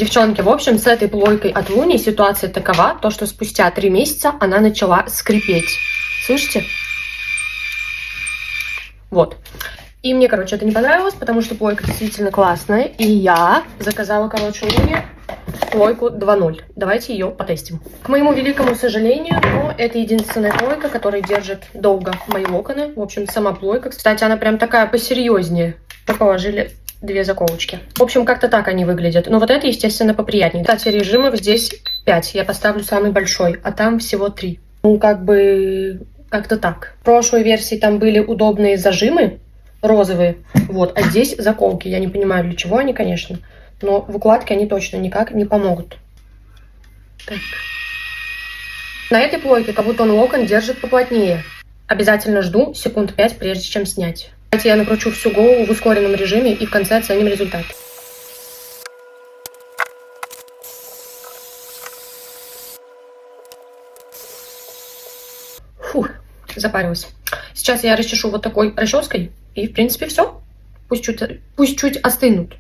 Девчонки, в общем, с этой плойкой от Луни ситуация такова, то что спустя 3 месяца она начала скрипеть. Слышите? Вот. И мне, короче, это не понравилось, потому что плойка действительно классная. И я заказала, короче, Луни плойку 2.0. Давайте ее потестим. К моему великому сожалению, но это единственная плойка, которая держит долго мои локоны. В общем, сама плойка. Кстати, она прям такая посерьезнее. Мы положили 2 заколочки. В общем, как-то так они выглядят. Но вот это, естественно, поприятнее. Кстати, режимов здесь 5. Я поставлю самый большой, а там всего 3. Ну, как бы, как-то так. В прошлой версии там были удобные зажимы розовые. Вот, а здесь заколки. Я не понимаю, для чего они, конечно. Но в укладке они точно никак не помогут. Так. На этой плойке как будто он локон держит поплотнее. Обязательно жду секунд 5, прежде чем снять. Давайте я накручу всю голову в ускоренном режиме и в конце оценим результат. Фух, запарилась. Сейчас я расчешу вот такой расческой. И, в принципе, все. Пусть чуть остынут.